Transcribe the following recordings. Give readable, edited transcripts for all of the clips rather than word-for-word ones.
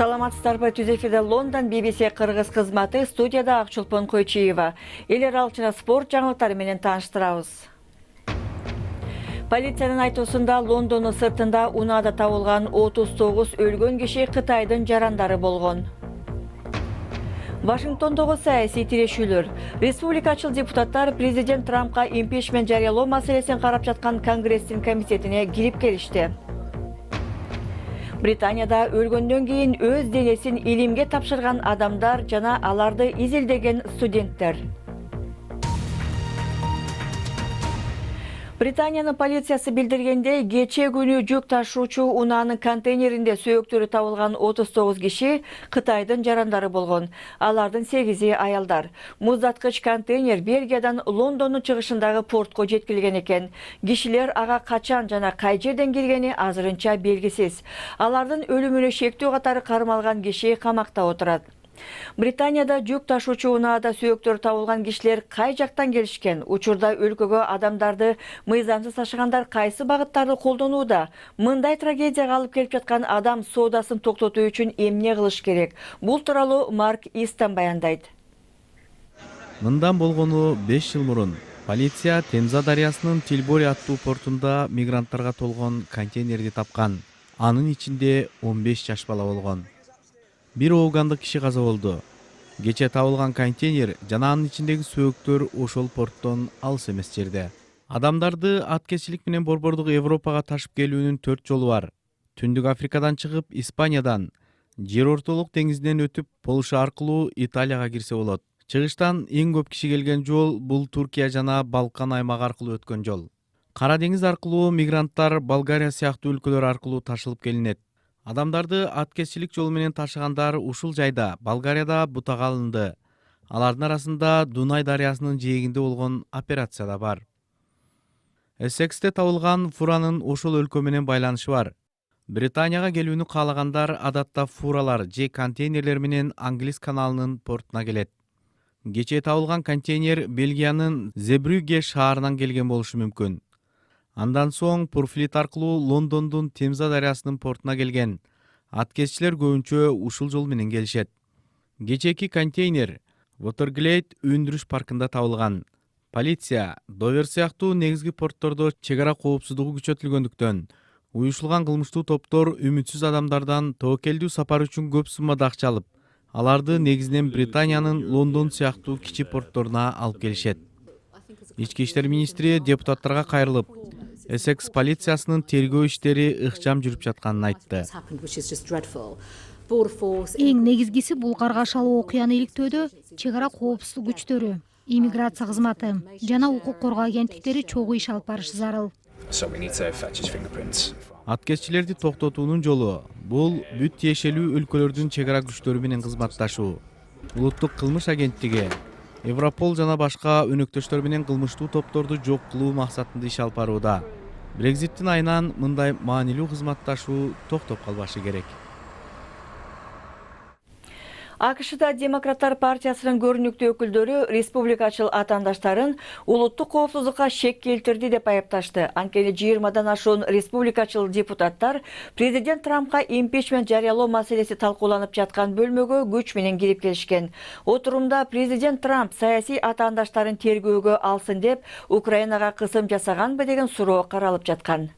Саламатсыздарбы, түз эфирде Лондон BBC кыргыз кызматы, студияда Акчулпон Койчиева. Эл аралык спорт жаңылыктары менен тааныштырабыз. Полициянын айтуусунда Лондондун сыртында унаада табылган 39 өлгөн киши Кытайдын жарандары болгон. Вашингтондогу саясий тирешүүлөр. Республикачыл депутаттар президент Трампка импичмент жарыялоо маселесин карап жаткан Конгресстин комитетине кирип келишти. Британияда өлгөндөн кийин өз денесин илимге тапшырган адамдар жана аларды изилдеген студенттер. Британиянын полициясы билдиргенде, кече күнү жүк ташуучу унаанын контейнеринде сөөктөрү табылган 39 киши Кытайдын жарандары болгон. Алардын 8-и аялдар. Муздаткыч контейнер Бельгиядан Лондондун чыгышындагы портко жеткилген экен. Кишилер ага качан жана кай жерден келгени азырынча белгисиз. Алардын өлүмүнө шектүү катары кармалган киши камакта отурат. Британияда жүк ташуучу унаада сөөктөр табылган кишилер кай жактан келишкен? Учурда өлкөгө адамдарды мыйзамсыз ташыгандар кайсы багыттарды колдонууда? Мындай трагедияга алып келип жаткан адам соодасын токтотуу үчүн эмне кылыш керек? Бул тууралуу Марк Истон баяндайт. Мындан болгону 5 жыл мурун полиция Темза дарыясынын Тилбори аттуу портунда мигранттарга толгон контейнерди тапкан. Анын ичинде 15 жаш бала болгон. Бир оогандык киши каза болду. Кече табылган контейнер жана анын ичиндеги сөөктөр ошол порттон алыс эмес жерде. Адамдарды аткезчилик менен борбордук Европага ташып келүүнүн 4 жолу бар. Түндүк Африкадан чыгып, Испаниядан, Жер ортолук деңизинен өтүп, Полша аркылуу Италияга кирсе болот. Чыгыштан эң көп киши келген жол бул Туркия жана Балкан аймагы аркылуу өткөн жол. Кара деңиз аркылуу мигранттар Болгария сыяктуу өлкөлөр аркылуу ташылып келинет. Адамдарды аткезчилик жолу менен ташыгандар ушул жайда Болгарияда бутага алынды. Алардын арасында Дунай дарыясынын жээгинде болгон операция да бар. Эссексте табылган фуранын ошол өлкө менен байланышы бар. Британияга келүүнү каалагандар адатта фуралар же контейнерлер менен Англис каналынын портуна келет. Кече табылган контейнер Бельгиянын Зебрюге шаарынан келген болушу мүмкүн. Андан соң Пурфлит аркылуу Лондондун Темза дарыясынын портуна келген. Аткезчилер көбүнчө ушул жол менен келишет. Кечеки контейнер Waterglade өндүрүш паркында табылган. Полиция Довер сыяктуу негизги порттордо чек ара коопсуздугу күчөтүлгөндүктөн, уюшулган кылмыштуу топтор үмүтсүз адамдардан тобокелдүү сапар үчүн көп суммада акча алып, аларды негизинен Британиянын Лондон сыяктуу кичи портторуна алып келишет. Ички иштер министри депутаттарга кайрылып, Эссекс полициясынын тергөө иштери ыкчам жүрүп жатканын айтты. Эң негизгиси бул каргашалуу окуяны иликтөөдө чек ара коопсуздук күчтөрү, иммиграция кызматы жана укук коргоо агенттиктери чогуу иш алып барышы зарыл. Аткезчилерди токтотуунун жолу бул бүт тиешелүү өлкөлөрдүн чек ара күчтөрү менен кызматташуу. Улуттук кылмыш агенттиги, Европол жана башка өнөктөштөр менен кылмыштуу топторду жок кылуу максатында иш алып барууда. Брекзиттин айынан мындай маанилүү кызматташуу токтоп калбашы керек. АКШда Демократтар партиясынын көрүнүктүү өкүлдөрү республикачыл атаандаштарын улуттук коопсуздукка шек келтирди деп айыпташты. Анткени 20-дан ашуун республикачыл депутаттар президент Трампка импичмент жарыялоо маселеси талкууланып жаткан бөлмөгө күч менен кирип келишкен. Отурумда президент Трамп саясий атаандаштарын тергөөгө алсын деп Украинага кысым жасаганбы деген суроо каралып жаткан.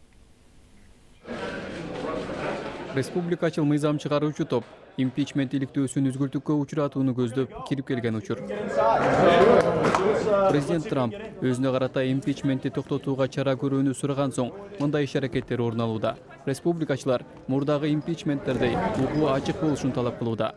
Республикачыл мыйзам чыгаруучу топ импичмент иликтөөсүн үзгүлтүккө учуратууну көздөп кирип келген учур. Президент Трамп өзүнө карата импичментти токтотууга чара көрүүнү сураган соң мындай иш аракеттер орун алууда. Республикачылар мурдагы импичменттердей укугу ачык болушун талап кылууда.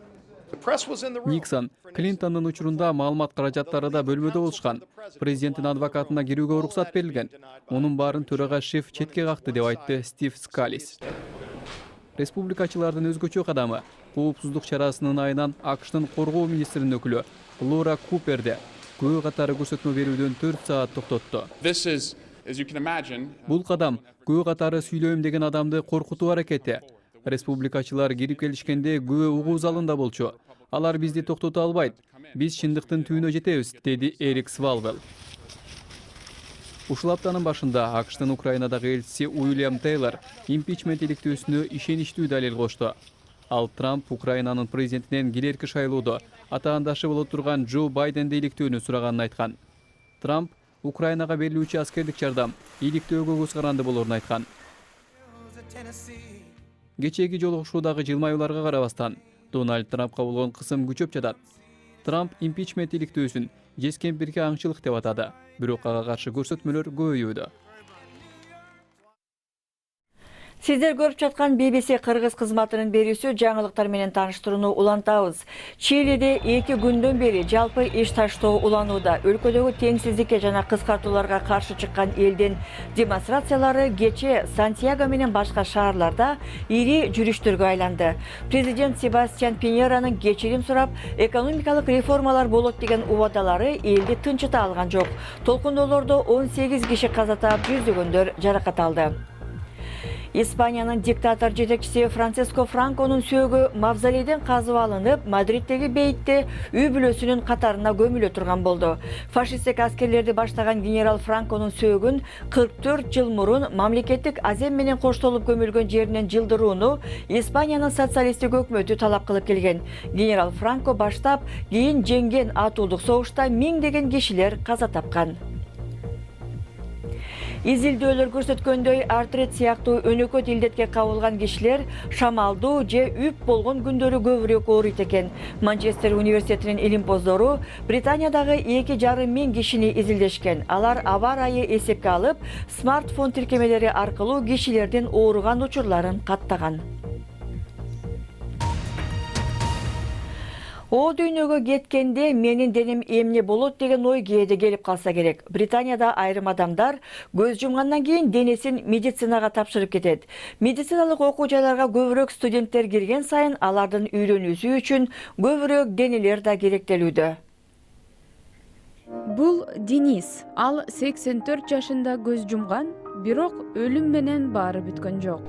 Никсон Клинтондун учурунда маалымат каражаттары да бөлмөдө болушкан. Президенттин адвокатына кирүүгө уруксат берилген. Мунун баарын төрага Шиф четке какты деп айтты Стив Скалис. Республикачылардын өзгөчө кадамы коопсуздук чарасынын айынан АКШтын коргоо министринин өкүлү Лора Куперди күбө катары көрсөтмө берүүдөн 4 саат токтотту. Бул кадам күбө катары сүйлөйм деген адамды коркутуу аракети. Республикачылар кирип келишкенде күбө угуу залында болчу. Алар бизди токтото албайт. Биз чындыктын түбүнө жетебиз, деди Эрик Свалвелл. Ушул аптанын башында АКШтын Украинадагы элчиси Уильям Тейлор импичмент иликтөөсүнө ишеничтүү далил кошту. Ал Трамп Украинанын президентинен келерки шайлоодо атаандашы боло турган Джо Байденди иликтөөнү сураганын айткан. Трамп Украинага берилүүчү аскердик жардам иликтөөгө көз каранды болорун айткан. Кечээги жолугушуудагы жылмаюуларга карабастан Дональд Трампка болгон кысым күчөп жатат. Трамп импичмент иликтөөсүн жескемпирге аңчылык деп атады, бирок ага каршы көрсөтмөлөр көбөйүүдө. Сиздер көрүп жаткан BBC кыргыз кызматынын берүүсү жаңылыктар менен тааныштырууну улантабыз. Чилиде 2 күндөн бери жалпы иш таштоо уланууда. Өлкөдөгү теңсиздикке жана кыскартууларга каршы чыккан элдин демонстрациялары кечээ Сантьяго менен башка шаарларда ири жүрүштөргө айланды. Президент Себастьян Пиньеранын кечирим сурап, экономикалык реформалар болот деген убадалары элди тынчыта алган жок. Толкундоолордо 18 киши каза таап, жүздөгөндөр жаракат алды. Испаниянын диктатор жетекчиси Франциско Франконун сөөгү мавзолейден казып алынып, Мадриттеги бейитте үй бүлөсүнүн катарына көмүлө турган болду. Фашисттик аскерлерди баштаган генерал Франконун сөөгүн 44 жыл мурун мамлекеттик азем менен коштолуп көмүлгөн жеринен жылдырууну Испаниянын социалисттик өкмөтү талап кылып келген. Генерал Франко баштап, кийин жеңген атуулдук согушта миңдеген кишилер каза тапкан. Изилдөөлөр көрсөткөндөй, артрит сыяктуу өнөкөт илдетке кабылган кишилер шамалдуу же үп болгон күндөрү көбүрөөк ооруйт экен. Манчестер университетинин илимпоздору Британиядагы 2,5 миң кишини изилдешкен. Алар аба ырайы эсепке алып, смартфон тиркемелери аркылуу кишилердин ооруган учурларын каттаган. О дүйнөгө кеткенде менин денем эмне болот деген ой кээде келип калса керек. Британияда айрым адамдар көз жумгандан кийин денесин медицинага тапшырып кетет. Медициналык окуу жайларга көбүрөөк студенттер кирген сайын алардын үйлөнүүсү үчүн көбүрөөк денелер да керектелүүдө. Бул Денис. Ал 84 жашында көз жумган, бирок өлүм менен баары бүткөн жок.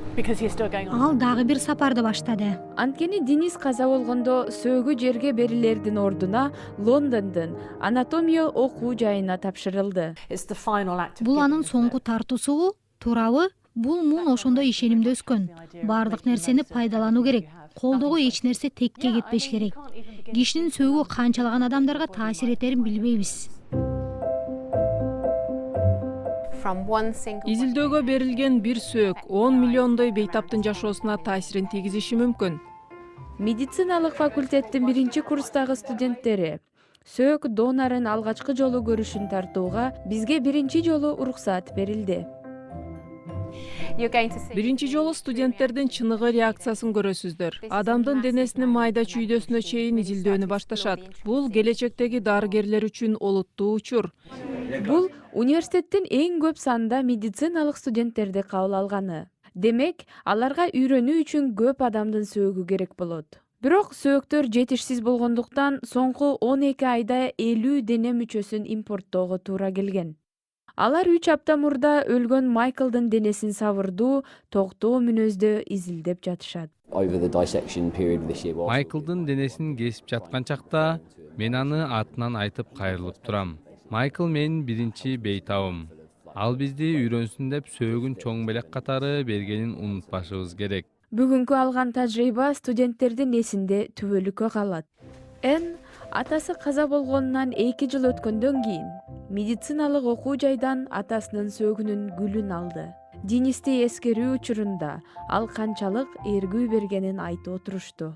Ал дагы бир сапарды баштады. Анткени Денис каза болгондо сөөгү жерге берилердин ордуна Лондондун анатомия окуу жайына тапшырылды. Бул анын соңку тартуусу, туурабы? Бул мун ошондо ишенимде өскөн. Бардык нерсени пайдалануу керек. Колдогу эч нерсе текке кетпеш керек. Кишинин сөөгү канчалаган адамдарга таасир этерин билбейбиз. Изилдөөгө берилген бир сөök 10 миллиондой бейтаптын жашоосуна таасирин тийгизиши мүмкүн. Медициналык факультеттин 1-курстагы студенттери сөök донорун алгачкы жолу көрүшүн тартууга бизге 1-жолу уруксат берилди. Биринчи жолу студенттердин чыныгы реакциясын көрөсүздөр. Адамдын денесинин майда чүйдөсүнө чейин изилдөөнү башташат. Бул келечектеги дарыгерлер үчүн олуттуу учур. Бул университеттин эң көп санда медициналык студенттерди кабыл алганы. Демек, аларга үйрөнүү үчүн көп адамдын сөөгү керек болот. Бирок сөөктөр жетишсиз болгондуктан соңку 12 айда 50 дене мүчөсүн импорттоого туура келген. Алар 3 апта мурда өлгөн Майклдын денесин сабырдуу, токтоо мүнөздө изилдеп жатышат. Майклдын денесин кесип жаткан чакта мен аны атынан айтып кайрылып турам. Майкл менин биринчи бейтабым. Ал бизди үйрөнсүн деп сөөгүн чоң белек катары бергенин унутпашыбыз керек. Бүгүнкү алган тажрыйба студенттердин эсинде түбөлүккө калат. Атасы каза болгонунан 2 жыл өткөндөн кийин медициналык окуу жайдан атасынын сөөгүнүн гүлүн алды. Денисти эскерүү учурунда ал канчалык эргүү бергенин айтып отурушту.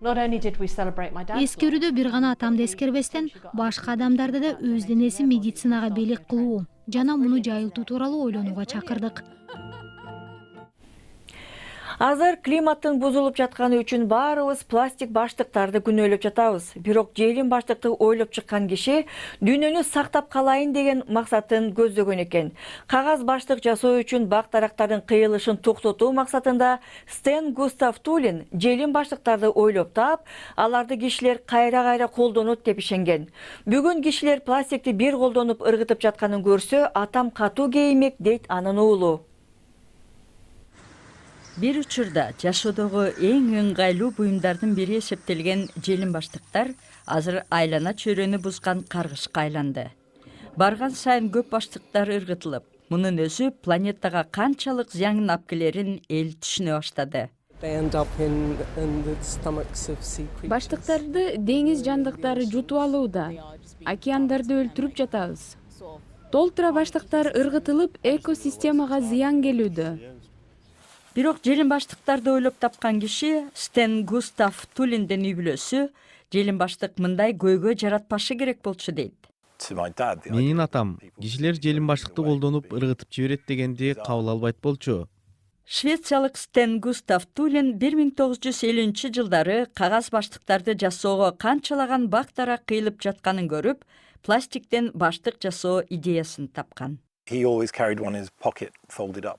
Эскерүүдө бир гана атамды эскербестен, башка адамдарды да өз денесин медицинага белек кылуу жана муну жайылтуу тууралуу ойлонууга чакырдык. Азыр климаттын бузулуп жатканы үчүн баарыбыз пластик баштыктарды күнөөлөп жатабыз. Бирок желим баштыкты ойлоп чыккан киши дүйнөнү сактап калайын деген максатын көздөгөн экен. Кагаз баштык жасоо үчүн бак-дарактардын кыйылышын токтотуу максатында Стен Густав Тулин желим баштыктарды ойлоп таап, аларды кишилер кайра колдонот деп ишенген. Бүгүн кишилер пластикти бир колдонуп ыргытып жатканын көрсө, атам катуу кейимек дейт анын уулу. Бир учурда жашоодогу эң ыңгайлуу буюмдардын бири эсептелген желим баштыктар азыр айлана чөйрөнү бузган каргышка айланды. Барган сайын көп баштыктар ыргытылып, мунун өзү планетага канчалык зыянын алып келерин эл түшүнө баштады. Баштыктарды деңиз жандыктары жутуп алууда. Океандарды өлтүрүп жатабыз. Толтура баштыктар ыргытылып, экосистемага зыян келүүдө. Бирок желин баштыктарды ойлоп тапкан киши Стен Густав Тулиндин үй бүлөсү желин баштык мындай көйгөй жаратпашы керек болчу дейт. Менин атам кишилер желин баштыкты колдонуп ыргытып жиберет дегенди кабыл албайт болчу. Швециялык Стен Густав Тулин 1950-жылдары кагаз баштыктарды жасоого канчалаган бактара кыйылып жатканын көрүп, пластиктен баштык жасоо идеясын тапкан.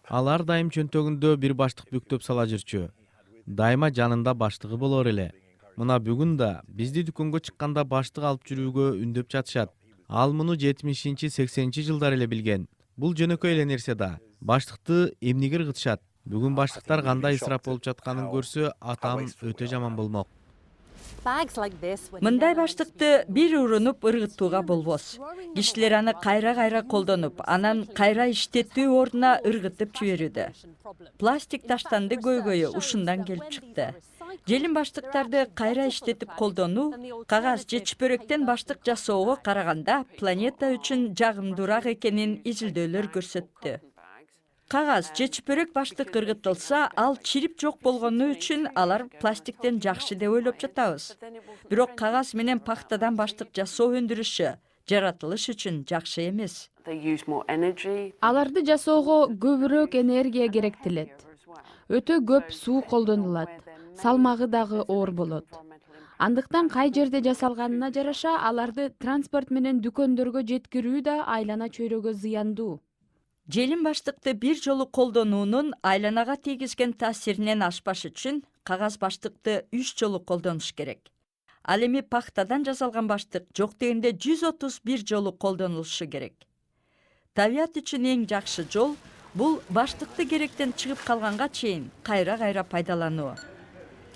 Алар дайым чөнтөгүндө бир баштык бүктөп сала жүрчү. Дайыма жанында баштыгы болор эле. Мына бүгүн да бизди дүкөнгө чыкканда баштык алып жүрүүгө үндөп жатышат. Ал муну 70-80-жылдар эле билген. Бул жөнөкөй эле нерсе да. Баштыкты эмнеге ыргытышат? Бүгүн баштыктар кандай ысырап болуп жатканын көрсө, атам өтө жаман болмок. Мындай баштыкты бир урунуп ыргытууга болбос. Кишилер аны кайра колдонуп, анан кайра иштетүү ордуна ыргытып жиберүүдө. Пластик таштанды көйгөйү ушундан келип чыкты. Желин баштыктарды кайра иштетип колдонуу кагаз же чүпөрөктөн баштык жасоого караганда планета үчүн жагымдуураак экенин изилдөөлөр көрсөттү. Кагаз же чүпөрөк баштык ыргытылса, ал чирип жок болгону үчүн алар пластиктен жакшы деп ойлоп жатабыз. Бирок кагаз менен пахтадан баштык жасоо өндүрүшү жаратылыш үчүн жакшы эмес. Аларды жасоого көбүрөөк энергия керектелет. Өтө көп суу колдонулат. Салмагы дагы оор болот. Андыктан кай жерде жасалганына жараша аларды транспорт менен дүкөндөргө жеткирүү да айлана чөйрөгө зыяндуу. Желин баштыкты бир жолу колдонуунун айланага тийгизген таасиринен ашпаш үчүн кагаз баштыкты 3 жолу колдонуш керек. Ал эми пахтадан жасалган баштык жок дегенде 131 жолу колдонулушу керек. Табият үчүн эң жакшы жол бул баштыкты керектен чыгып калганга чейин кайра пайдалануу.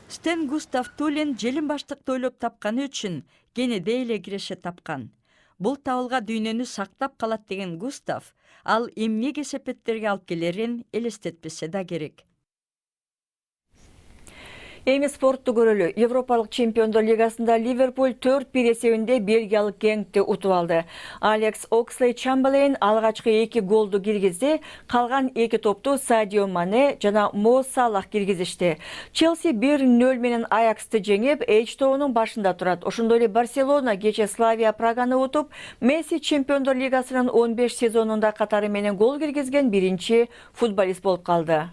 Стен Густав Тулин желин баштыкты ойлоп тапканы үчүн кенеде эле киреше тапкан. Бул табылга дүйнөнү сактап калат деген Густав, ал эмне кесепеттерге алып келерин элестетпесе да керек. Эми спортту көрөлү. Европалык чемпиондор лигасында Ливерпуль 4-1 эсебинде Бельгиялык Генкти утуп алды. Алекс Окслейд-Чамберлейн алгачкы 2 голду киргизди, калган 2 топту Садио Мане жана Мо Салах киргизишти. Челси 1-0 менен Аяксты жеңип, H тобунун башында турат. Ошондой эле Барселона кече Славия Праганы утуп, Месси чемпиондор лигасынын 15 сезонунда катары менен гол киргизген биринчи футболист болуп калды.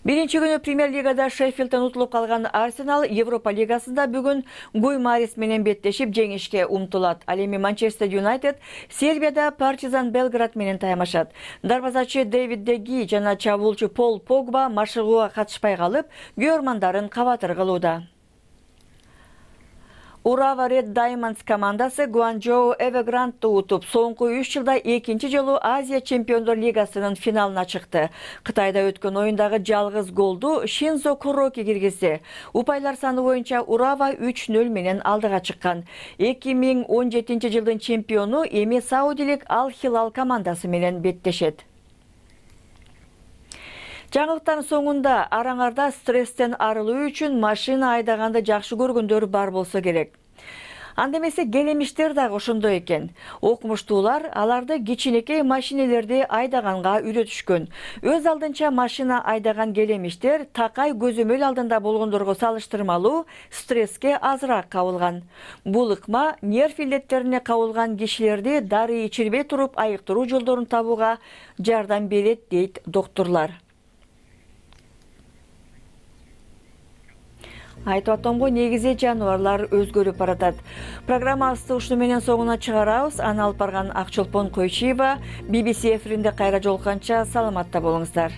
Биринчи күнү Премьер-лигада Шеффилдтен утулуп калган Арсенал Европа лигасында бүгүн Гуймарис менен беттешип жеңишке умтулат. Ал эми Манчестер Юнайтед Сербияда Партизан Белград менен таямашат. Дарбазачы Дэвид Де Ги жана чабуулчу Пол Погба машыгууга катышпай калып, күйөрмандарын кабатыр кылууда. Урава Red Diamonds командасы Гуанчжоу Эверграндты утуп, соңку 3 жылда экинчи жолу Азия чемпиондор лигасынын финалына чыкты. Кытайда өткөн оюндагы жалгыз голду Шинзо Куроки киргизди. Упайлар саны боюнча Урава 3-0 менен алдыга чыккан. 2017 жылдын чемпиону эми саудилик Ал Хилал командасы менен беттешет. Жаңылыктардын соңунда араңарда стресстен арылуу үчүн машина айдаганды жакшы көргөндөр бар болсо керек. Анда эмесе келемиштер дагы ошондой экен. Окумуштуулар аларды кичинекей машинелерди айдаганга үйрөтүшкөн. Өз алдынча машина айдаган келемиштер такай көзөмөл алдында болгондорго салыштырмалуу стресске азыраак кабылган. Бул ыкма нерв илеттерине кабылган кишилерди дары ичирбей туруп айыктыруу жолдорун табууга жардам берет, дейт доктурлар. Айтып атамго негизи жаныбарлар өзгөрүп баратат. Программабызды ушуну менен соңуна чыгарабыз. Аны алып барган Акчолпон Койчиева, BBC эфиринде кайра жолукканча саламатта болуңуздар.